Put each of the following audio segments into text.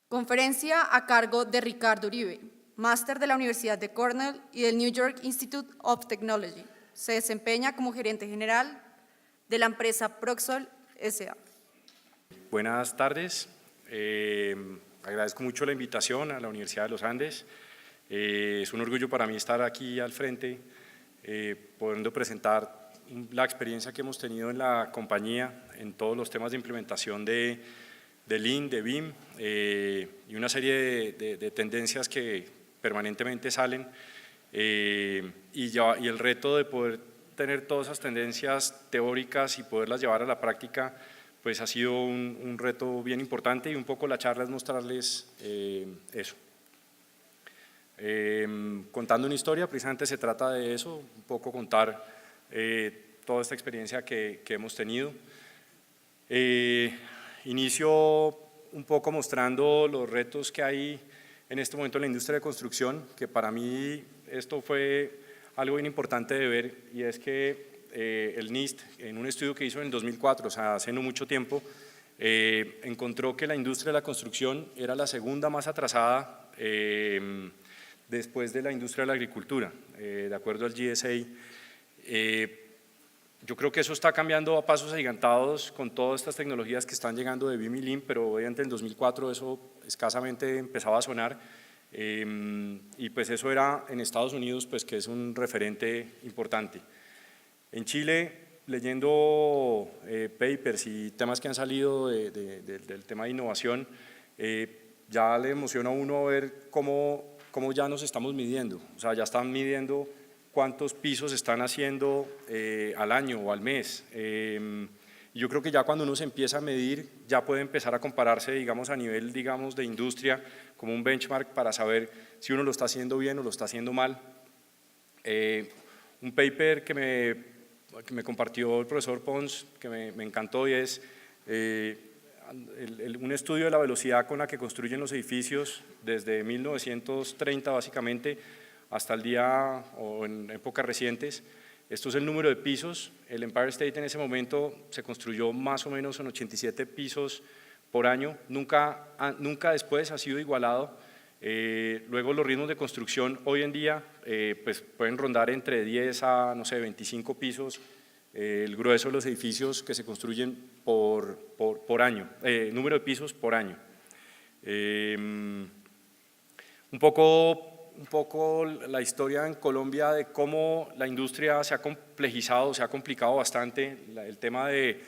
Conferencia a cargo de Ricardo Uribe, máster de la Universidad de Cornell y del New York Institute of Technology. Se desempeña como gerente general de la empresa Proxol S.A. Buenas tardes. Agradezco mucho la invitación a la Universidad de los Andes. Es un orgullo para mí estar aquí al frente, pudiendo presentar la experiencia que hemos tenido en la compañía en todos los temas de implementación de Lean, de BIM y una serie de tendencias que permanentemente salen y el reto de poder tener todas esas tendencias teóricas y poderlas llevar a la práctica pues ha sido un reto bien importante y un poco la charla es mostrarles eso. Contando una historia, precisamente se trata de eso, un poco contar toda esta experiencia que hemos tenido. Inicio un poco mostrando los retos que hay en este momento en la industria de construcción, que para mí esto fue algo bien importante de ver, y es que el NIST, en un estudio que hizo en el 2004, o sea, hace no mucho tiempo, encontró que la industria de la construcción era la segunda más atrasada después de la industria de la agricultura, de acuerdo al GSA. Yo creo que eso está cambiando a pasos agigantados con todas estas tecnologías que están llegando de BIM y Lean, pero obviamente en el 2004 eso escasamente empezaba a sonar y pues eso era en Estados Unidos, pues que es un referente importante. En Chile, leyendo papers y temas que han salido del tema de innovación, ya le emociona a uno ver cómo ya nos estamos midiendo, o sea, ya están midiendo cuántos pisos están haciendo al año o al mes. Yo creo que ya cuando uno se empieza a medir, ya puede empezar a compararse, digamos, a nivel, digamos, de industria, como un benchmark para saber si uno lo está haciendo bien o lo está haciendo mal. Un paper que me compartió el profesor Pons, que me encantó, y es un estudio de la velocidad con la que construyen los edificios desde 1930 básicamente hasta el día o en épocas recientes. Esto es el número de pisos. El Empire State en ese momento se construyó más o menos en 87 pisos por año, nunca después ha sido igualado. Luego los ritmos de construcción hoy en día pues pueden rondar entre 10 a no sé, 25 pisos, el grueso de los edificios que se construyen por año, número de pisos por año. Un poco la historia en Colombia de cómo la industria se ha complejizado, se ha complicado bastante, el tema del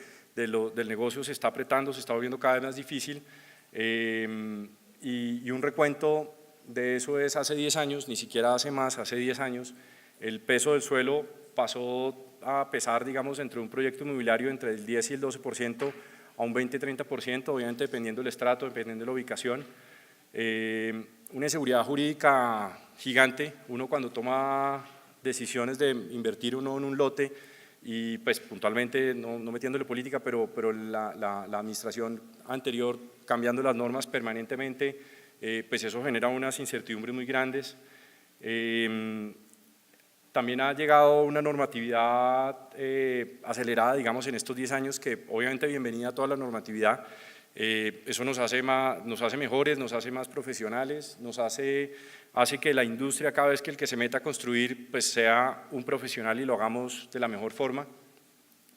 negocio se está apretando, se está volviendo cada vez más difícil y un recuento de eso es hace 10 años, ni siquiera hace más, hace 10 años, el peso del suelo pasó a pesar, digamos, entre un proyecto inmobiliario entre el 10 y el 12% a un 20-30%, obviamente dependiendo del estrato, dependiendo de la ubicación. Una inseguridad jurídica gigante, uno cuando toma decisiones de invertir uno en un lote y pues puntualmente, no metiéndole política, pero la administración anterior cambiando las normas permanentemente, pues eso genera unas incertidumbres muy grandes. También ha llegado una normatividad acelerada, digamos, en estos 10 años, que obviamente bienvenida a toda la normatividad. Eso nos hace mejores, nos hace más profesionales, hace que la industria, cada vez que el que se meta a construir, pues sea un profesional y lo hagamos de la mejor forma.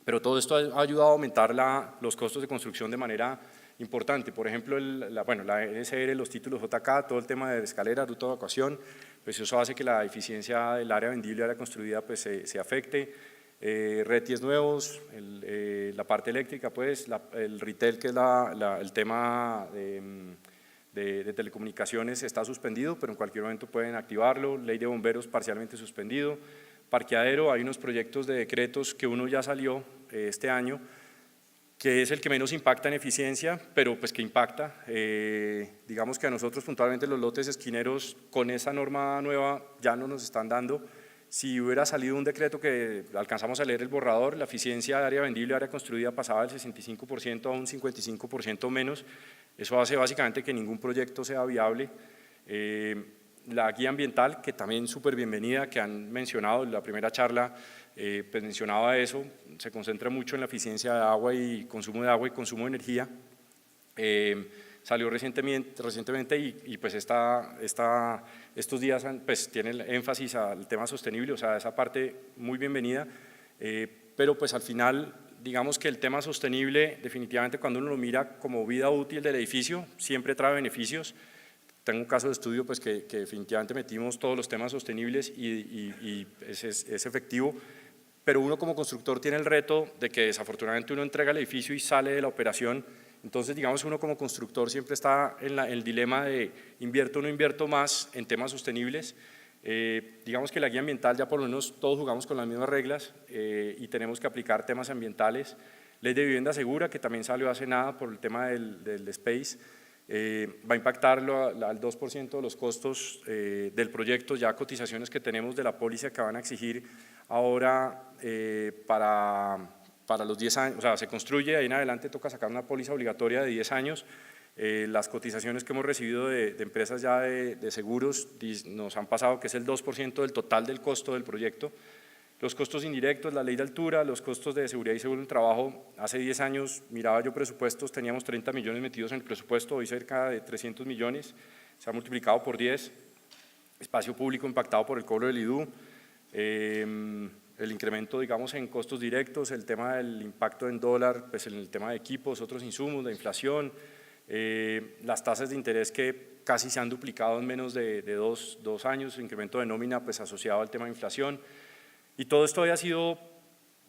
Pero todo esto ha ayudado a aumentar los costos de construcción de manera importante. Por ejemplo, la NSR, los títulos JK, todo el tema de escalera, ruta de evacuación, pues eso hace que la eficiencia del área vendible y área construida pues se afecte. Reties nuevos, la parte eléctrica, pues, el retail, que es el tema de telecomunicaciones, está suspendido, pero en cualquier momento pueden activarlo. Ley de bomberos parcialmente suspendido. Parqueadero, hay unos proyectos de decretos que uno ya salió este año, que es el que menos impacta en eficiencia, pero pues que impacta. Digamos que a nosotros puntualmente los lotes esquineros con esa norma nueva ya no nos están dando. Si hubiera salido un decreto que alcanzamos a leer el borrador, la eficiencia de área vendible y área construida pasaba del 65% a un 55% menos. Eso hace básicamente que ningún proyecto sea viable. La guía ambiental, que también súper bienvenida, que han mencionado en la primera charla, pues mencionaba eso, se concentra mucho en la eficiencia de agua y consumo de energía. salió recientemente y pues estos días pues tiene el énfasis al tema sostenible, o sea, esa parte muy bienvenida, pero pues al final digamos que el tema sostenible definitivamente cuando uno lo mira como vida útil del edificio siempre trae beneficios. Tengo un caso de estudio pues, que definitivamente metimos todos los temas sostenibles y es efectivo, pero uno como constructor tiene el reto de que desafortunadamente uno entrega el edificio y sale de la operación, entonces digamos uno como constructor siempre está en el dilema de invierto o no invierto más en temas sostenibles. Digamos que la guía ambiental ya por lo menos todos jugamos con las mismas reglas y tenemos que aplicar temas ambientales. Ley de vivienda segura que también salió hace nada por el tema del space. Va a impactar al 2% de los costos del proyecto, ya cotizaciones que tenemos de la póliza que van a exigir ahora para los 10 años, o sea, se construye, ahí en adelante toca sacar una póliza obligatoria de 10 años, las cotizaciones que hemos recibido de empresas ya de seguros nos han pasado que es el 2% del total del costo del proyecto. Los costos indirectos, la ley de altura, los costos de seguridad y seguro del trabajo. Hace 10 años miraba yo presupuestos, teníamos 30 millones metidos en el presupuesto, hoy cerca de 300 millones, se ha multiplicado por 10. Espacio público impactado por el cobro del IDU, el incremento digamos en costos directos, el tema del impacto en dólar, pues en el tema de equipos, otros insumos, la inflación, las tasas de interés que casi se han duplicado en menos de dos años, el incremento de nómina pues asociado al tema de inflación. Y todo esto había sido,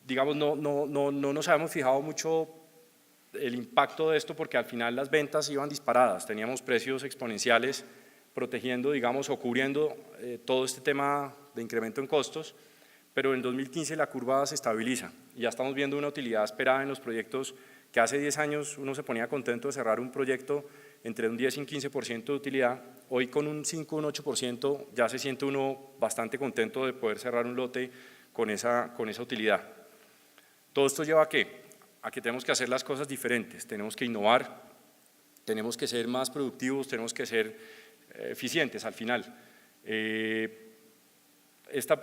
digamos, no nos habíamos fijado mucho el impacto de esto porque al final las ventas iban disparadas, teníamos precios exponenciales protegiendo, digamos, o cubriendo todo este tema de incremento en costos, pero en 2015 la curva se estabiliza y ya estamos viendo una utilidad esperada en los proyectos que hace 10 años uno se ponía contento de cerrar un proyecto entre un 10 y un 15% de utilidad, hoy con un 5 o un 8% ya se siente uno bastante contento de poder cerrar un lote con esa utilidad. Todo esto lleva ¿a qué? A que tenemos que hacer las cosas diferentes, tenemos que innovar, tenemos que ser más productivos, tenemos que ser eficientes al final. Esta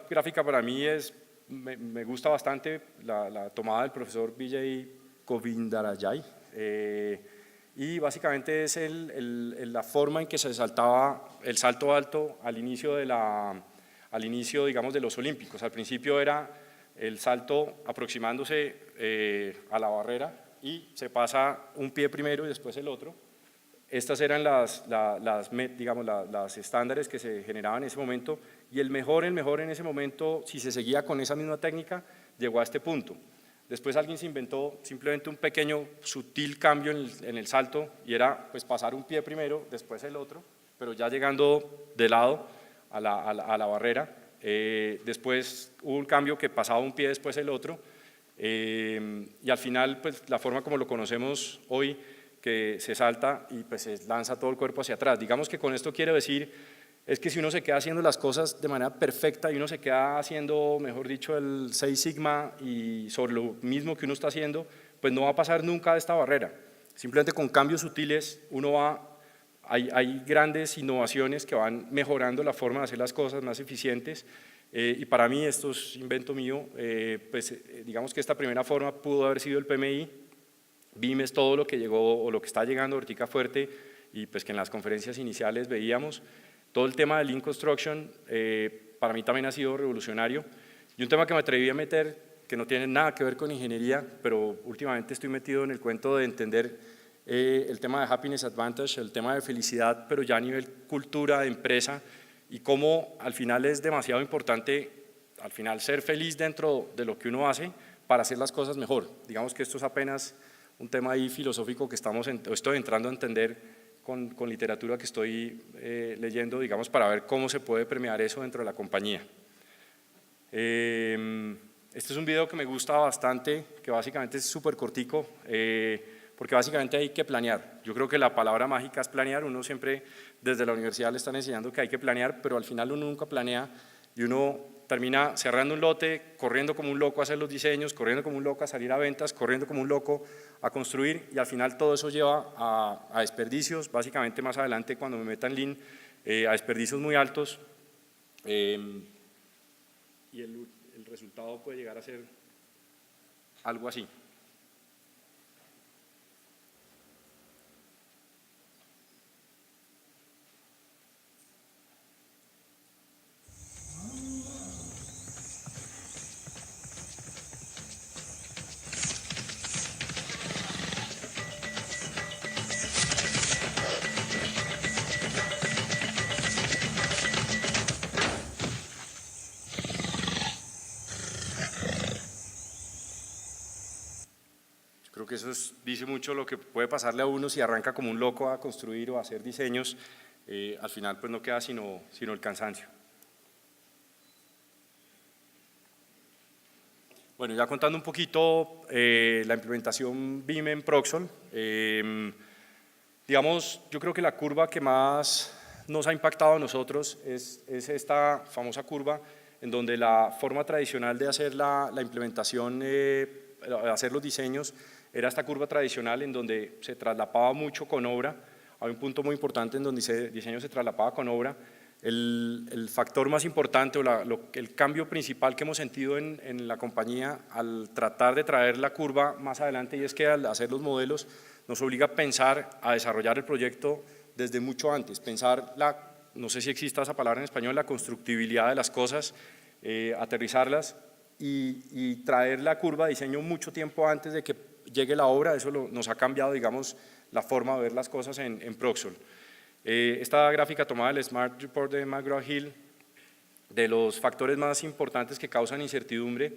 gráfica para mí me gusta bastante, la tomada del profesor Vijay Govindarayay, y básicamente es la forma en que se saltaba el salto alto al inicio digamos, de los Olímpicos. Al principio era el salto aproximándose a la barrera y se pasa un pie primero y después el otro. Estas eran las estándares que se generaban en ese momento y el mejor en ese momento, si se seguía con esa misma técnica, llegó a este punto. Después alguien se inventó simplemente un pequeño, sutil cambio en el salto y era pues, pasar un pie primero, después el otro, pero ya llegando de lado a la barrera. Después hubo un cambio que pasaba un pie, después el otro, y al final pues, la forma como lo conocemos hoy, que se salta y pues, se lanza todo el cuerpo hacia atrás. Digamos que con esto quiero decir es que si uno se queda haciendo las cosas de manera perfecta y uno se queda haciendo, mejor dicho, el 6 sigma y sobre lo mismo que uno está haciendo, pues no va a pasar nunca de esta barrera. Simplemente con cambios sutiles hay grandes innovaciones que van mejorando la forma de hacer las cosas más eficientes y para mí, esto es invento mío, digamos que esta primera forma pudo haber sido el PMI, BIM es todo lo que llegó o lo que está llegando Ortica Fuerte y pues que en las conferencias iniciales veíamos. Todo el tema de Lean Construction para mí también ha sido revolucionario y un tema que me atreví a meter que no tiene nada que ver con ingeniería, pero últimamente estoy metido en el cuento de entender el tema de Happiness Advantage, el tema de felicidad, pero ya a nivel cultura de empresa y cómo al final es demasiado importante al final ser feliz dentro de lo que uno hace para hacer las cosas mejor. Digamos que esto es apenas un tema ahí filosófico que estoy entrando a entender con literatura que estoy leyendo, digamos, para ver cómo se puede premiar eso dentro de la compañía. Este es un video que me gusta bastante, que básicamente es súper cortico, porque básicamente hay que planear. Yo creo que la palabra mágica es planear, uno siempre desde la universidad le están enseñando que hay que planear, pero al final uno nunca planea y uno termina cerrando un lote, corriendo como un loco a hacer los diseños, corriendo como un loco a salir a ventas, corriendo como un loco a construir y al final todo eso lleva a desperdicios, básicamente más adelante cuando me meta en Lean, a desperdicios muy altos y el resultado puede llegar a ser algo así. que eso dice mucho lo que puede pasarle a uno si arranca como un loco a construir o a hacer diseños, al final pues no queda sino el cansancio. Bueno, ya contando un poquito la implementación BIM en Proxol, digamos, yo creo que la curva que más nos ha impactado a nosotros es esta famosa curva en donde la forma tradicional de hacer la implementación, hacer los diseños, era esta curva tradicional en donde se traslapaba mucho con obra. Hay un punto muy importante en donde el diseño se traslapaba con obra. El factor más importante o el cambio principal que hemos sentido en la compañía al tratar de traer la curva más adelante, y es que al hacer los modelos nos obliga a pensar, a desarrollar el proyecto desde mucho antes, pensar no sé si exista esa palabra en español, la constructibilidad de las cosas, aterrizarlas y traer la curva de diseño mucho tiempo antes de que llegue la obra. Eso nos ha cambiado, digamos, la forma de ver las cosas en Proxol. Esta gráfica tomada del Smart Report de McGraw-Hill, de los factores más importantes que causan incertidumbre,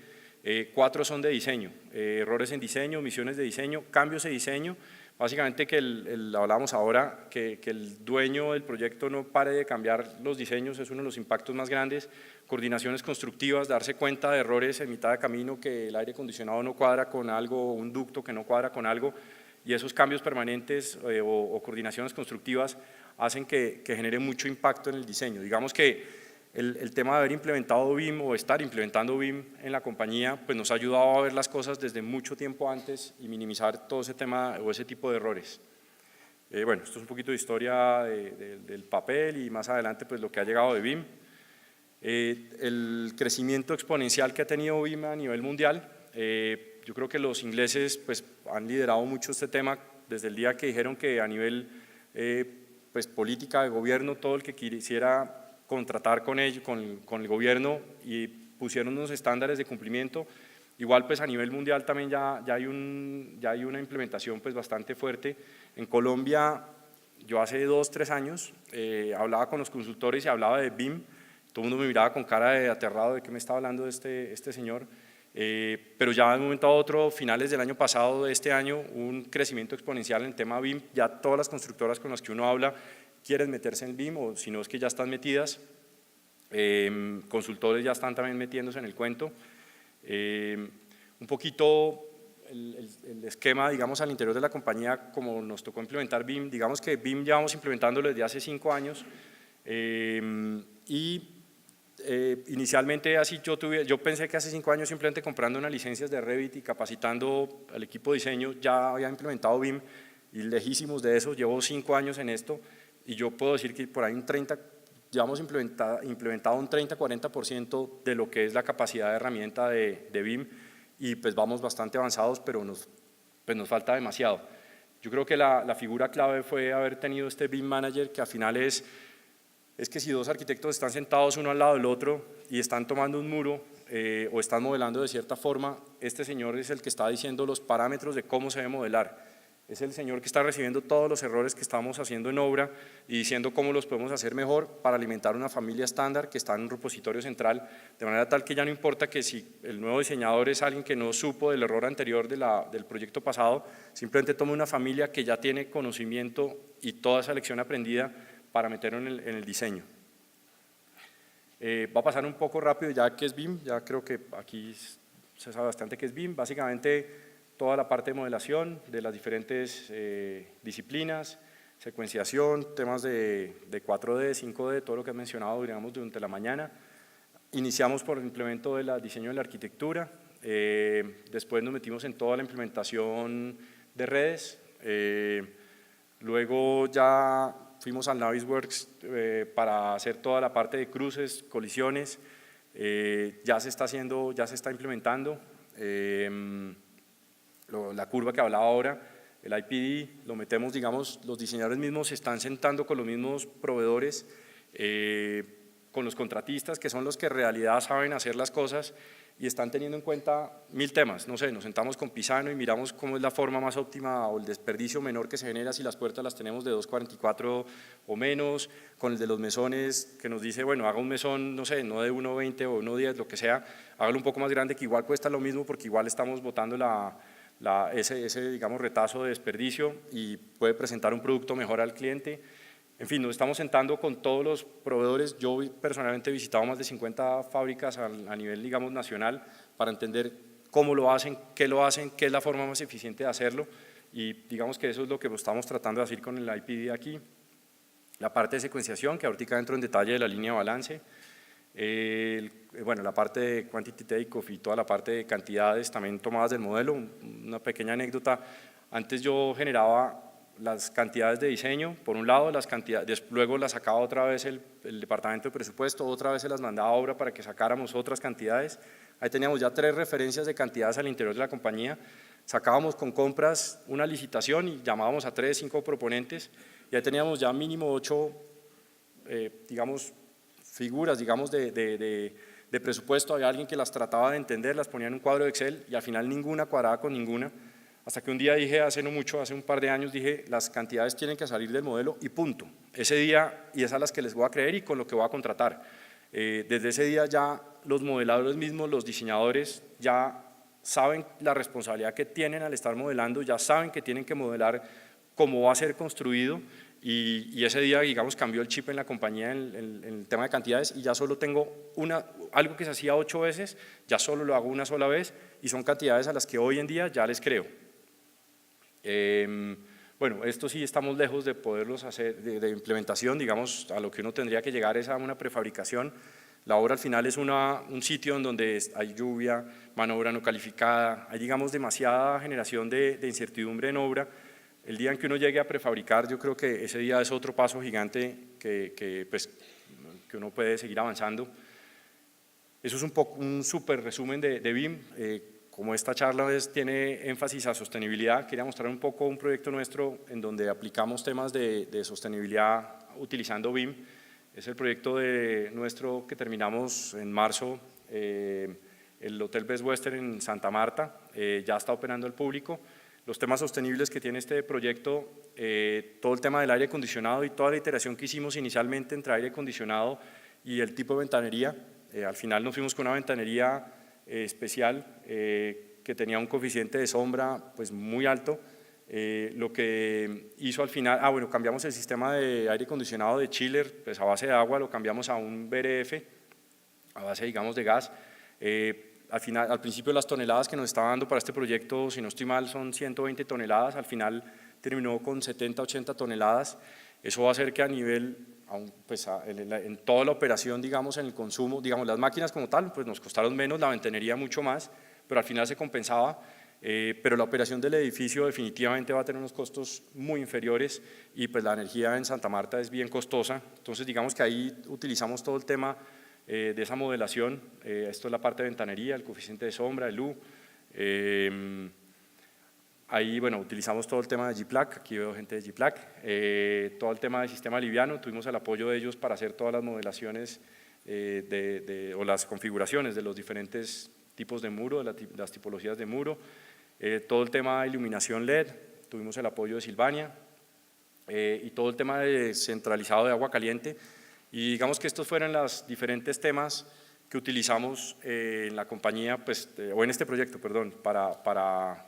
4 son de diseño: errores en diseño, omisiones de diseño, cambios de diseño. Básicamente que hablábamos ahora, que el dueño del proyecto no pare de cambiar los diseños es uno de los impactos más grandes. Coordinaciones constructivas, darse cuenta de errores en mitad de camino, que el aire acondicionado no cuadra con algo, un ducto que no cuadra con algo, y esos cambios permanentes o coordinaciones constructivas hacen que genere mucho impacto en el diseño. Digamos que el tema de haber implementado BIM o estar implementando BIM en la compañía pues nos ha ayudado a ver las cosas desde mucho tiempo antes y minimizar todo ese tema o ese tipo de errores. Bueno, esto es un poquito de historia del papel y más adelante pues lo que ha llegado de BIM. El crecimiento exponencial que ha tenido BIM a nivel mundial, yo creo que los ingleses pues han liderado mucho este tema desde el día que dijeron que a nivel pues política de gobierno, todo el que quisiera contratar con ellos, con el gobierno, y pusieron unos estándares de cumplimiento. Igual pues a nivel mundial también ya hay una implementación pues bastante fuerte. En Colombia, yo hace 2 o 3 años hablaba con los consultores y hablaba de BIM, todo el mundo me miraba con cara de aterrado de qué me estaba hablando este señor, pero ya de un momento a otro, finales del año pasado, de este año, un crecimiento exponencial en el tema BIM. Ya todas las constructoras con las que uno habla quieren meterse en BIM, o si no es que ya están metidas, consultores ya están también metiéndose en el cuento. Un poquito el esquema, digamos, al interior de la compañía, como nos tocó implementar BIM, digamos que BIM ya vamos implementándolo desde hace 5 años, inicialmente así yo pensé que hace 5 años simplemente comprando unas licencias de Revit y capacitando al equipo de diseño ya había implementado BIM, y lejísimos de eso. Llevo 5 años en esto y yo puedo decir que por ahí ya hemos implementado un 30-40% de lo que es la capacidad de herramienta de BIM, y pues vamos bastante avanzados, pero nos falta demasiado. Yo creo que la figura clave fue haber tenido este BIM Manager, que al final es que si 2 arquitectos están sentados uno al lado del otro y están tomando un muro o están modelando de cierta forma, este señor es el que está diciendo los parámetros de cómo se debe modelar. Es el señor que está recibiendo todos los errores que estamos haciendo en obra y diciendo cómo los podemos hacer mejor para alimentar una familia estándar que está en un repositorio central, de manera tal que ya no importa que si el nuevo diseñador es alguien que no supo del error anterior del proyecto pasado, simplemente toma una familia que ya tiene conocimiento y toda esa lección aprendida para meterlo en el diseño. Va a pasar un poco rápido ya que es BIM, ya creo que aquí se sabe bastante qué es BIM. Básicamente toda la parte de modelación de las diferentes disciplinas, secuenciación, temas de 4D, 5D, todo lo que he mencionado, digamos, durante la mañana. Iniciamos por el implemento del diseño de la arquitectura, después nos metimos en toda la implementación de redes, luego ya fuimos al Navisworks para hacer toda la parte de cruces, colisiones, ya se está implementando. La curva que hablaba ahora, el IPD, lo metemos, digamos, los diseñadores mismos se están sentando con los mismos proveedores, con los contratistas, que son los que en realidad saben hacer las cosas, y están teniendo en cuenta 1000 temas. No sé, nos sentamos con Pisano y miramos cómo es la forma más óptima o el desperdicio menor que se genera si las puertas las tenemos de 2.44 o menos, con el de los mesones que nos dice, bueno, haga un mesón, no sé, no de 1.20 o 1.10, lo que sea, hágalo un poco más grande, que igual cuesta lo mismo porque igual estamos botando ese digamos, retazo de desperdicio y puede presentar un producto mejor al cliente. En fin, nos estamos sentando con todos los proveedores. Yo personalmente he visitado más de 50 fábricas a nivel, digamos, nacional para entender cómo lo hacen, qué es la forma más eficiente de hacerlo, y digamos que eso es lo que estamos tratando de hacer con el IPD aquí. La parte de secuenciación, que ahorita entro en detalle de la línea de balance, bueno, la parte de quantity takeoff y toda la parte de cantidades también tomadas del modelo. Una pequeña anécdota: antes yo generaba las cantidades de diseño, por un lado, las cantidades, luego las sacaba otra vez el departamento de presupuesto, otra vez se las mandaba a obra para que sacáramos otras cantidades. Ahí teníamos ya 3 referencias de cantidades al interior de la compañía. Sacábamos con compras una licitación y llamábamos a 3, 5 proponentes, y ahí teníamos ya mínimo 8, digamos, figuras, digamos, de presupuesto. Había alguien que las trataba de entender, las ponía en un cuadro de Excel y al final ninguna cuadraba con ninguna. Hasta que un día dije, hace no mucho, hace un par de años, dije, las cantidades tienen que salir del modelo y punto. Ese día, y es a las que les voy a creer y con lo que voy a contratar. Desde ese día ya los modeladores mismos, los diseñadores, ya saben la responsabilidad que tienen al estar modelando, ya saben que tienen que modelar cómo va a ser construido, y ese día, digamos, cambió el chip en la compañía en el tema de cantidades, y ya solo tengo algo que se hacía 8 veces, ya solo lo hago una sola vez, y son cantidades a las que hoy en día ya les creo. Bueno, esto sí estamos lejos de poderlos hacer, de implementación, digamos, a lo que uno tendría que llegar es a una prefabricación. La obra al final es un sitio en donde hay lluvia, mano de obra no calificada, hay, digamos, demasiada generación de incertidumbre en obra. El día en que uno llegue a prefabricar, yo creo que ese día es otro paso gigante que uno puede seguir avanzando. Eso es un súper resumen de BIM. Como esta charla tiene énfasis a sostenibilidad, quería mostrar un poco un proyecto nuestro en donde aplicamos temas de sostenibilidad utilizando BIM. Es el proyecto nuestro que terminamos en marzo, el Hotel Best Western en Santa Marta, ya está operando al público. Los temas sostenibles que tiene este proyecto, todo el tema del aire acondicionado y toda la iteración que hicimos inicialmente entre aire acondicionado y el tipo de ventanería. Al final nos fuimos con una ventanería especial que tenía un coeficiente de sombra pues muy alto. Lo que hizo al final, bueno, cambiamos el sistema de aire acondicionado de chiller, pues a base de agua, lo cambiamos a un VRF, a base, digamos, de gas. Al principio las toneladas que nos estaba dando para este proyecto, si no estoy mal, son 120 toneladas, al final terminó con 70, 80 toneladas. Eso va a hacer que a nivel, pues en toda la operación, digamos, en el consumo, digamos, las máquinas como tal, pues nos costaron menos, la ventanería mucho más, pero al final se compensaba. Pero la operación del edificio definitivamente va a tener unos costos muy inferiores, y pues la energía en Santa Marta es bien costosa. Entonces digamos que ahí utilizamos todo el tema de esa modelación. Esto es la parte de ventanería, el coeficiente de sombra, el U. Ahí, bueno, utilizamos todo el tema de G-Plaque, aquí veo gente de G-Plaque, todo el tema del sistema liviano, tuvimos el apoyo de ellos para hacer todas las modelaciones o las configuraciones de los diferentes tipos de muro, de las tipologías de muro. Todo el tema de iluminación LED, tuvimos el apoyo de Silvania, y todo el tema de centralizado de agua caliente. Y digamos que estos fueron los diferentes temas que utilizamos en la compañía, pues, o en este proyecto, perdón, para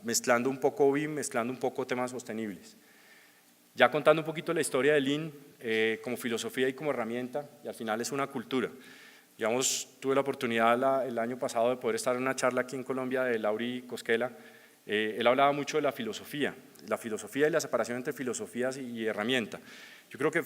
mezclando un poco BIM, mezclando un poco temas sostenibles. Ya contando un poquito la historia de Lean como filosofía y como herramienta, y al final es una cultura. Digamos, tuve la oportunidad el año pasado de poder estar en una charla aquí en Colombia de Lauri Cosquela. Él hablaba mucho de la filosofía y la separación entre filosofías y herramienta. Yo creo que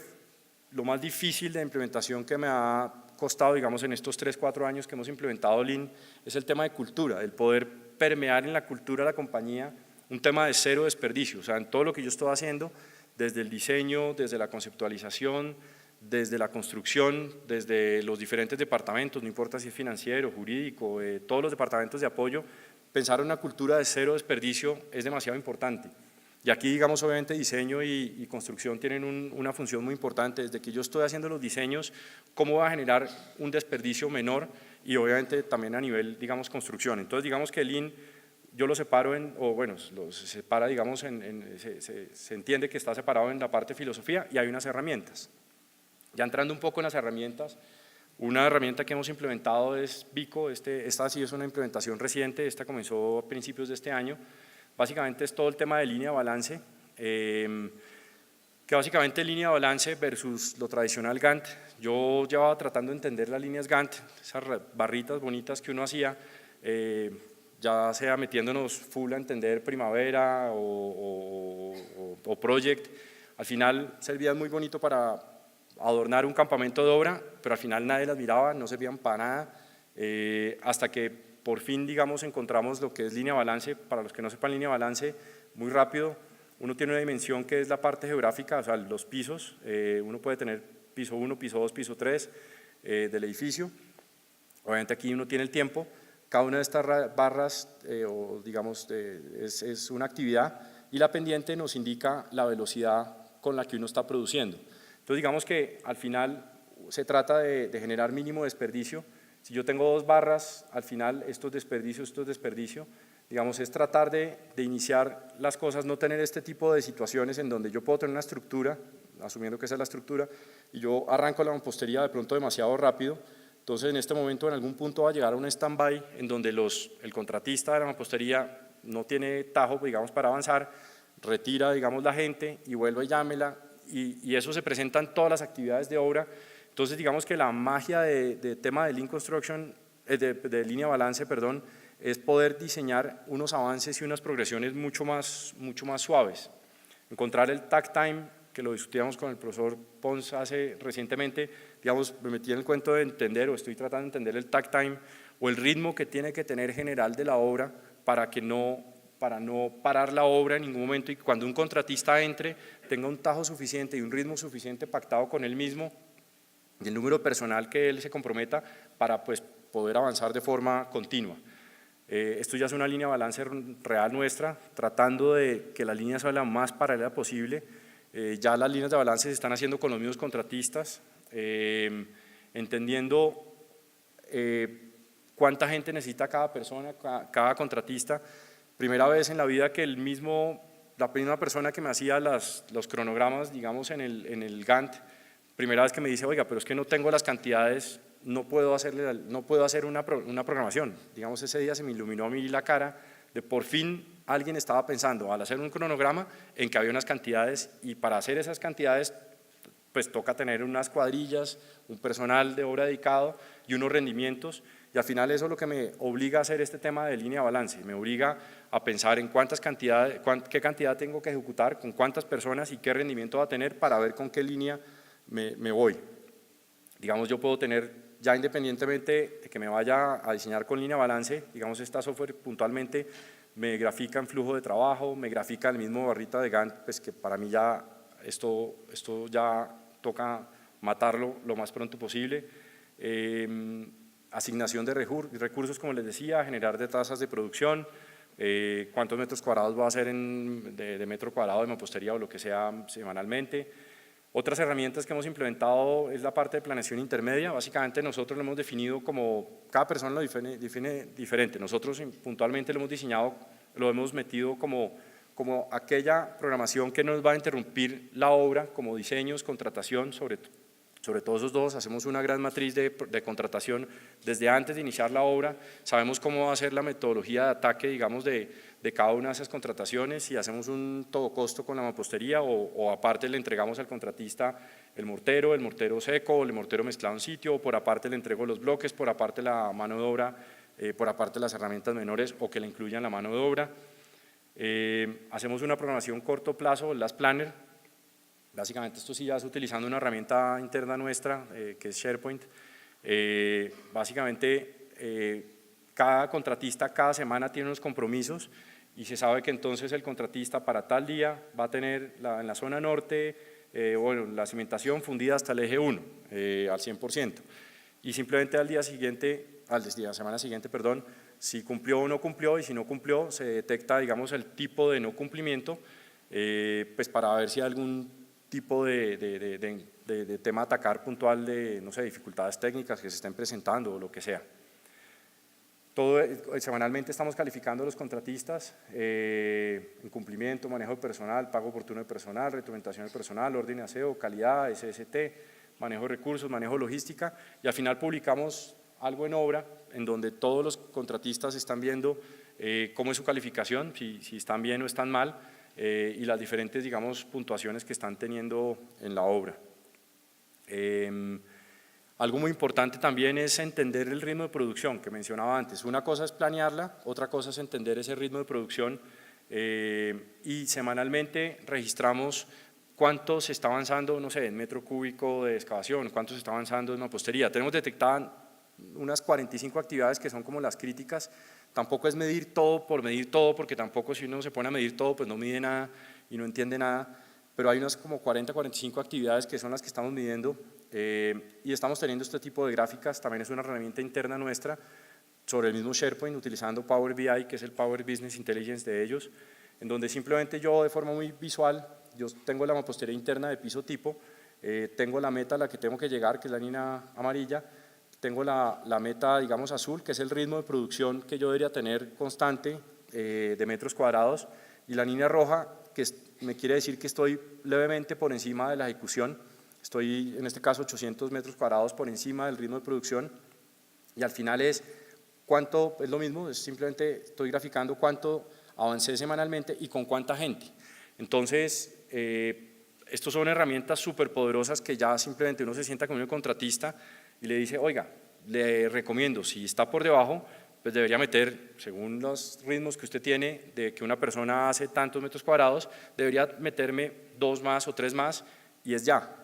lo más difícil de implementación que me ha costado, digamos, en estos 3, 4 años que hemos implementado Lean, es el tema de cultura, el poder permear en la cultura de la compañía un tema de cero desperdicio. O sea, en todo lo que yo estoy haciendo, desde el diseño, desde la conceptualización, desde la construcción, desde los diferentes departamentos, no importa si es financiero, jurídico, todos los departamentos de apoyo, pensar en una cultura de cero desperdicio es demasiado importante. Y aquí, digamos, obviamente diseño y construcción tienen una función muy importante. Desde que yo estoy haciendo los diseños, cómo va a generar un desperdicio menor, y obviamente también a nivel, digamos, construcción. Entonces, digamos que el Lean yo lo separo se separa, digamos, se entiende que está separado en la parte de filosofía, y hay unas herramientas. Ya entrando un poco en las herramientas, Una herramienta que hemos implementado es Vico. Esta sí es una implementación reciente, esta comenzó a principios de este año. Básicamente es todo el tema de línea de balance, que básicamente línea de balance versus lo tradicional Gantt. Yo llevaba tratando de entender las líneas Gantt, esas barritas bonitas que uno hacía, ya sea metiéndonos full a entender Primavera o Project. Al final servían muy bonito para adornar un campamento de obra, pero al final nadie las miraba, no servían para nada, hasta que por fin, digamos, encontramos lo que es línea de balance. Para los que no sepan línea de balance, muy rápido, uno tiene una dimensión que es la parte geográfica, o sea, los pisos. Uno puede tener piso 1, piso 2, piso 3 del edificio. Obviamente aquí uno tiene el tiempo. Cada una de estas barras, o digamos, es una actividad, y la pendiente nos indica la velocidad con la que uno está produciendo. Entonces, digamos que al final se trata de generar mínimo desperdicio. Si yo tengo 2 barras, al final esto es desperdicio, digamos, es tratar de iniciar las cosas, no tener este tipo de situaciones en donde yo puedo tener una estructura, asumiendo que esa es la estructura, y yo arranco la mampostería de pronto demasiado rápido. Entonces, en este momento, en algún punto va a llegar a un stand-by en donde el contratista de la mampostería no tiene tajo, digamos, para avanzar, retira, digamos, la gente y vuelve y llámela, y eso se presenta en todas las actividades de obra. Entonces, digamos que la magia de tema de Lean Construction, de línea de balance, perdón, es poder diseñar unos avances y unas progresiones mucho más suaves. Encontrar el takt time, que lo discutíamos con el profesor Pons recientemente, digamos, me metí en el cuento de entender, o estoy tratando de entender el takt time, o el ritmo que tiene que tener general de la obra para no parar la obra en ningún momento, y cuando un contratista entre, tenga un tajo suficiente y un ritmo suficiente pactado con él mismo, y el número de personal que él se comprometa para, pues, poder avanzar de forma continua. Esto ya es una línea de balance real nuestra, tratando de que la línea sea la más paralela posible. Ya las líneas de balance se están haciendo con los mismos contratistas, entendiendo cuánta gente necesita cada persona, cada contratista. Primera vez en la vida que la primera persona que me hacía los cronogramas, digamos, en el Gantt, primera vez que me dice, oiga, pero es que no tengo las cantidades, no puedo hacer una programación. Digamos, ese día se me iluminó a mí la cara de por fin alguien estaba pensando, al hacer un cronograma, en que había unas cantidades, y para hacer esas cantidades pues toca tener unas cuadrillas, un personal de obra dedicado y unos rendimientos, y al final eso es lo que me obliga a hacer este tema de línea de balance, me obliga a pensar en qué cantidad tengo que ejecutar, con cuántas personas y qué rendimiento va a tener para ver con qué línea me voy. Digamos, yo puedo tener, ya independientemente de que me vaya a diseñar con línea de balance, digamos, esta software puntualmente me grafica en flujo de trabajo, me grafica el mismo barrita de Gantt, pues que para mí ya esto ya toca matarlo lo más pronto posible. Asignación de recursos, como les decía, generar de tasas de producción, cuántos metros cuadrados va a hacer de metro cuadrado de mampostería o lo que sea semanalmente. Otras herramientas que hemos implementado es la parte de planeación intermedia. Básicamente nosotros lo hemos definido como, cada persona lo define diferente. Nosotros puntualmente lo hemos diseñado, lo hemos metido como aquella programación que nos va a interrumpir la obra, como diseños, contratación, sobre todos esos dos. Hacemos una gran matriz de contratación desde antes de iniciar la obra, sabemos cómo va a ser la metodología de ataque, digamos, de cada una de esas contrataciones, y hacemos un todo costo con la mampostería, o aparte le entregamos al contratista el mortero seco, o el mortero mezclado en sitio, o por aparte le entrego los bloques, por aparte la mano de obra, por aparte las herramientas menores, o que le incluyan la mano de obra. Hacemos una programación corto plazo, el Last Planner. Básicamente esto sí ya es utilizando una herramienta interna nuestra, que es SharePoint. Básicamente cada contratista cada semana tiene unos compromisos, y se sabe que entonces el contratista para tal día va a tener en la zona norte, la cimentación fundida hasta el eje 1 al 100%, y simplemente al día siguiente, la semana siguiente, perdón, si cumplió o no cumplió, y si no cumplió se detecta, digamos, el tipo de no cumplimiento, pues para ver si hay algún tipo de tema a atacar puntual, de, no sé, dificultades técnicas que se estén presentando o lo que sea. Semanalmente estamos calificando a los contratistas en cumplimiento, manejo de personal, pago oportuno de personal, retroalimentación de personal, orden de aseo, calidad, SST. manejo de recursos, manejo de logística, y al final publicamos algo en obra en donde todos los contratistas están viendo cómo es su calificación, si están bien o están mal, y las diferentes, digamos, puntuaciones que están teniendo en la obra. Algo muy importante también es entender el ritmo de producción que mencionaba antes. Una cosa es planearla, otra cosa es entender ese ritmo de producción, y semanalmente registramos cuánto se está avanzando, no sé, en metro cúbico de excavación, cuánto se está avanzando en mampostería. Tenemos detectadas unas 45 actividades que son como las críticas. Tampoco es medir todo por medir todo, porque tampoco si uno se pone a medir todo, pues no mide nada y no entiende nada, pero hay unas como 40, 45 actividades que son las que estamos midiendo, y estamos teniendo este tipo de gráficas. También es una herramienta interna nuestra sobre el mismo SharePoint, utilizando Power BI, que es el Power Business Intelligence de ellos, en donde simplemente yo de forma muy visual, yo tengo la mampostería interna de piso tipo, tengo la meta a la que tengo que llegar, que es la línea amarilla, tengo la meta, digamos, azul, que es el ritmo de producción que yo debería tener constante de metros cuadrados, y la línea roja, que me quiere decir que estoy levemente por encima de la ejecución, estoy en este caso 800 metros cuadrados por encima del ritmo de producción, y al final es cuánto, es lo mismo, es simplemente estoy graficando cuánto avancé semanalmente y con cuánta gente. Entonces, estos son herramientas súper poderosas que ya simplemente uno se sienta con un contratista y le dice, oiga, le recomiendo, si está por debajo, pues debería meter, según los ritmos que usted tiene, de que una persona hace tantos metros cuadrados, debería meterme 2 más o 3 más, y es ya.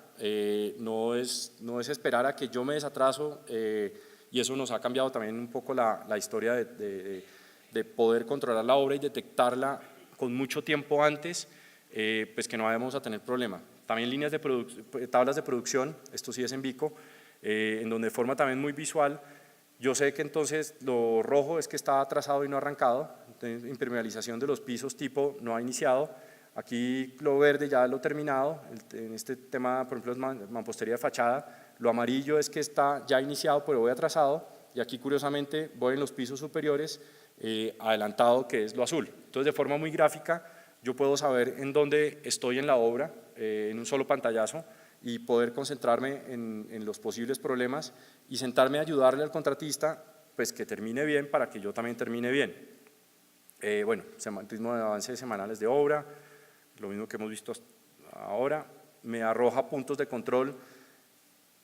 No es esperar a que yo me desatraso, y eso nos ha cambiado también un poco la historia de poder controlar la obra y detectarla con mucho tiempo antes, pues que no vamos a tener problema. También líneas de tablas de producción, esto sí es en Vico, en donde de forma también muy visual, yo sé que entonces lo rojo es que está atrasado y no arrancado, entonces, impermeabilización de los pisos tipo no ha iniciado, aquí lo verde ya lo terminado, en este tema por ejemplo es mampostería de fachada, lo amarillo es que está ya iniciado pero voy atrasado, y aquí curiosamente voy en los pisos superiores adelantado, que es lo azul. Entonces de forma muy gráfica yo puedo saber en dónde estoy en la obra, en un solo pantallazo, y poder concentrarme en los posibles problemas y sentarme a ayudarle al contratista pues que termine bien para que yo también termine bien. Bueno, ritmo de avance semanales de obra, lo mismo que hemos visto ahora, me arroja puntos de control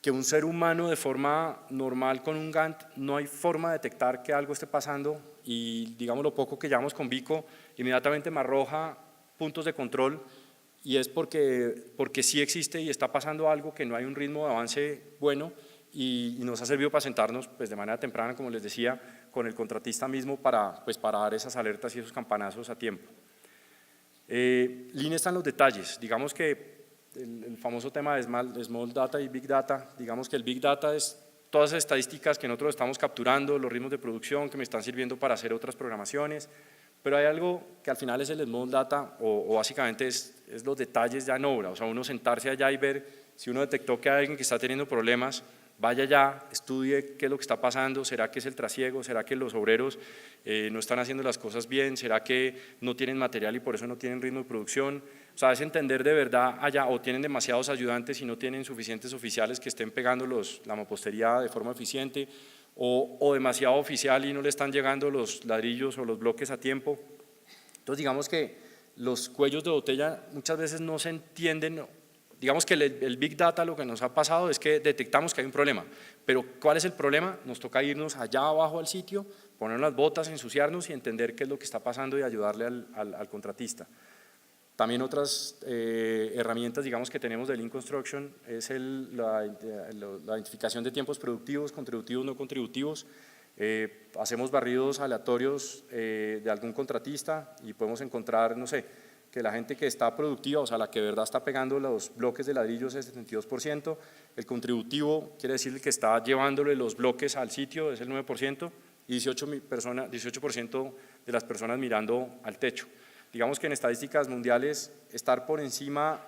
que un ser humano de forma normal con un Gantt no hay forma de detectar que algo esté pasando, y digamos lo poco que llevamos con Vico, inmediatamente me arroja puntos de control, y es porque sí existe y está pasando algo, que no hay un ritmo de avance bueno, y nos ha servido para sentarnos pues, de manera temprana, como les decía, con el contratista mismo para dar esas alertas y esos campanazos a tiempo. Lean está en los detalles, digamos que el famoso tema de Small Data y Big Data, digamos que el Big Data es todas esas estadísticas que nosotros estamos capturando, los ritmos de producción que me están sirviendo para hacer otras programaciones, pero hay algo que al final es el Small Data, o básicamente es los detalles ya en obra, o sea, uno sentarse allá y ver si uno detectó que hay alguien que está teniendo problemas, vaya allá, estudie qué es lo que está pasando, será que es el trasiego, será que los obreros no están haciendo las cosas bien, será que no tienen material y por eso no tienen ritmo de producción, o sea, es entender de verdad allá, o tienen demasiados ayudantes y no tienen suficientes oficiales que estén pegando la mampostería de forma eficiente, o demasiado oficial y no le están llegando los ladrillos o los bloques a tiempo. Entonces digamos que los cuellos de botella muchas veces no se entienden. Digamos que el Big Data lo que nos ha pasado es que detectamos que hay un problema, pero ¿cuál es el problema? Nos toca irnos allá abajo al sitio, poner las botas, ensuciarnos y entender qué es lo que está pasando y ayudarle al contratista. También otras herramientas, digamos, que tenemos de Lean Construction es la identificación de tiempos productivos, contributivos, no contributivos. Hacemos barridos aleatorios de algún contratista y podemos encontrar, no sé, que la gente que está productiva, o sea, la que de verdad está pegando los bloques de ladrillos es el 72%, el contributivo quiere decir el que está llevándole los bloques al sitio es el 9%, y 18% de las personas mirando al techo. Digamos que en estadísticas mundiales estar por encima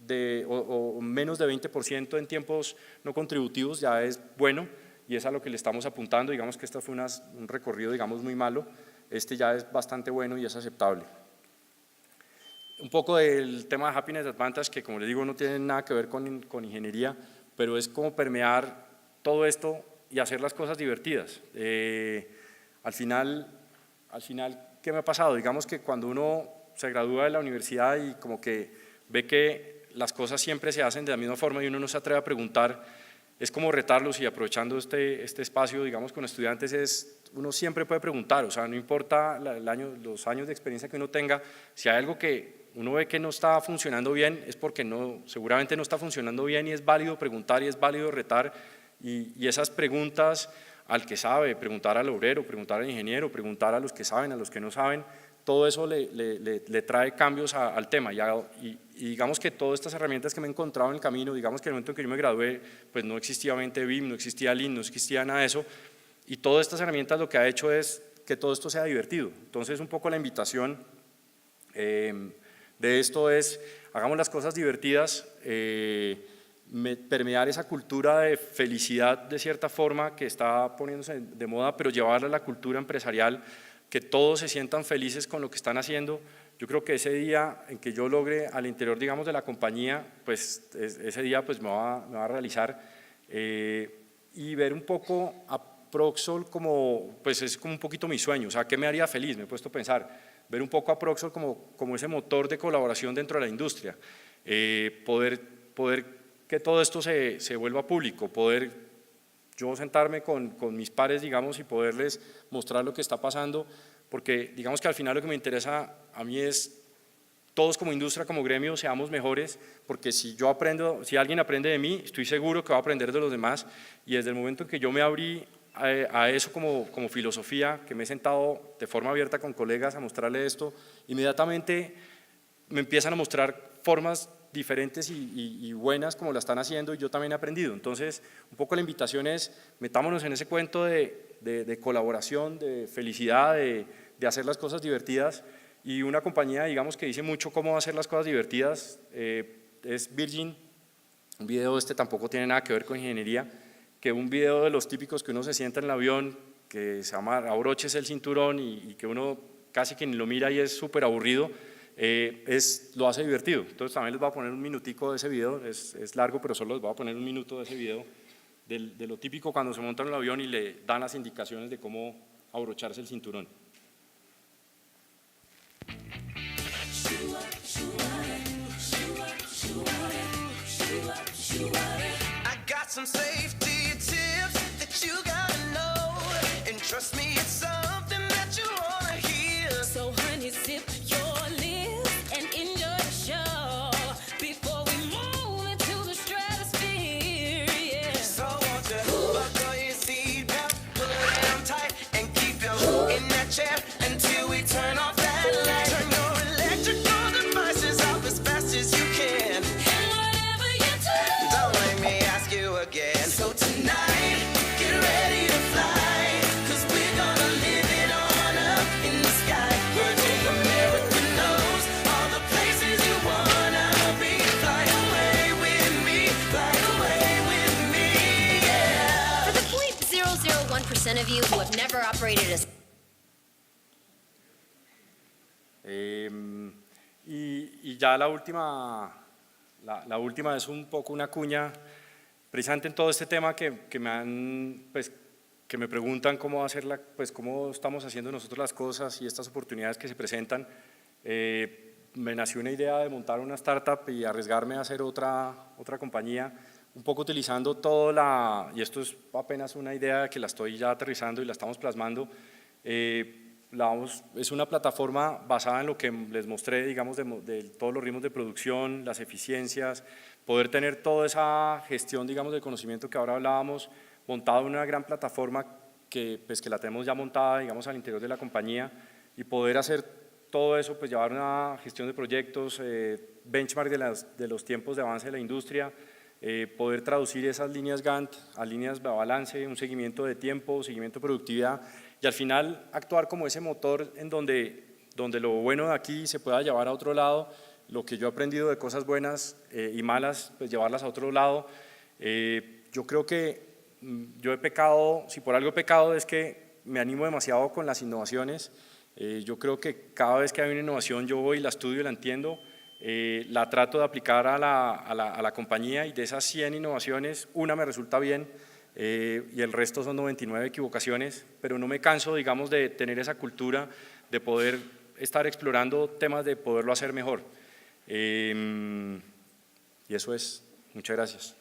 de o menos de 20% en tiempos no contributivos ya es bueno, y es a lo que le estamos apuntando. Digamos que este fue un recorrido digamos muy malo, este ya es bastante bueno y es aceptable. Un poco del tema de Happiness Advantage, que como les digo no tiene nada que ver con ingeniería, pero es como permear todo esto y hacer las cosas divertidas. Al final, ¿qué me ha pasado? Digamos que cuando uno se gradúa de la universidad y como que ve que las cosas siempre se hacen de la misma forma y uno no se atreve a preguntar, es como retarlos, y aprovechando este espacio, digamos, con estudiantes, uno siempre puede preguntar, o sea, no importa los años de experiencia que uno tenga, si hay algo que uno ve que no está funcionando bien, es porque seguramente no está funcionando bien, y es válido preguntar y es válido retar, y esas preguntas al que sabe, preguntar al obrero, preguntar al ingeniero, preguntar a los que saben, a los que no saben, todo eso le trae cambios al tema, y digamos que todas estas herramientas que me he encontrado en el camino, digamos que en el momento en que yo me gradué, pues no existía 20 BIM, no existía Lean, no existía nada de eso, y todas estas herramientas lo que ha hecho es que todo esto sea divertido. Entonces un poco la invitación de esto es, hagamos las cosas divertidas, permear esa cultura de felicidad de cierta forma que está poniéndose de moda, pero llevarla a la cultura empresarial, que todos se sientan felices con lo que están haciendo. Yo creo que ese día en que yo logre al interior, digamos, de la compañía, pues ese día pues me va a realizar, y ver un poco a Proxol como, pues es como un poquito mi sueño, o sea, ¿qué me haría feliz? Me he puesto a pensar, ver un poco a Proxol como ese motor de colaboración dentro de la industria, poder que todo esto se vuelva público, poder yo sentarme con mis pares, digamos, y poderles mostrar lo que está pasando, porque digamos que al final lo que me interesa a mí es todos como industria, como gremio, seamos mejores, porque si alguien aprende de mí, estoy seguro que va a aprender de los demás, y desde el momento en que yo me abrí a eso como filosofía, que me he sentado de forma abierta con colegas a mostrarle esto, inmediatamente me empiezan a mostrar formas diferentes y buenas como la están haciendo, y yo también he aprendido. Entonces, un poco la invitación es, metámonos en ese cuento de colaboración, de felicidad, de hacer las cosas divertidas, y una compañía, digamos, que dice mucho cómo hacer las cosas divertidas, es Virgin. Un video tampoco tiene nada que ver con ingeniería, que un video de los típicos que uno se sienta en el avión, que se llama abróchese el cinturón, y que uno casi que ni lo mira y es súper aburrido, lo hace divertido. Entonces también les voy a poner un minutico de ese video, es largo, pero solo les voy a poner un minuto de ese video, de lo típico cuando se montan en el avión y le dan las indicaciones de cómo abrocharse el cinturón. I got some safety tips that you gotta know, and trust me, it's something that you wanna hear. So honey, zip your lips and enjoy the show before we move into the stratosphere, yeah. So won't you buckle your seatbelt, pull it down tight, and keep you in that chair until we turn off that light. Turn your electrical devices off as fast as you can, and whatever you do, don't make me ask you again. So tonight, get ready to fly, 'cause we're gonna live it on up in the sky. Virgin America knows all the places you wanna be. Fly away with me, yeah. For the 0.001% of you who have never operated a Y ya la última es un poco una cuña, precisamente en todo este tema que me preguntan cómo cómo estamos haciendo nosotros las cosas y estas oportunidades que se presentan. Me nació una idea de montar una startup y arriesgarme a hacer otra compañía, un poco utilizando y esto es apenas una idea que la estoy ya aterrizando y la estamos plasmando. Es una plataforma basada en lo que les mostré, digamos, de todos los ritmos de producción, las eficiencias, poder tener toda esa gestión, digamos, del conocimiento que ahora hablábamos, montado en una gran plataforma que la tenemos ya montada, digamos, al interior de la compañía, y poder hacer todo eso, pues llevar una gestión de proyectos, benchmark de los tiempos de avance de la industria, poder traducir esas líneas Gantt a líneas de balance, un seguimiento de tiempo, seguimiento de productividad, y al final actuar como ese motor en donde lo bueno de aquí se pueda llevar a otro lado, lo que yo he aprendido de cosas buenas y malas, pues llevarlas a otro lado. Yo creo que yo he pecado, si por algo he pecado es que me animo demasiado con las innovaciones. Yo creo que cada vez que hay una innovación yo voy y la estudio y la entiendo, la trato de aplicar a la compañía y de esas 100 innovaciones, una me resulta bien y el resto son 99 equivocaciones, pero no me canso, digamos, de tener esa cultura de poder estar explorando temas de poderlo hacer mejor. Y eso es. Muchas gracias.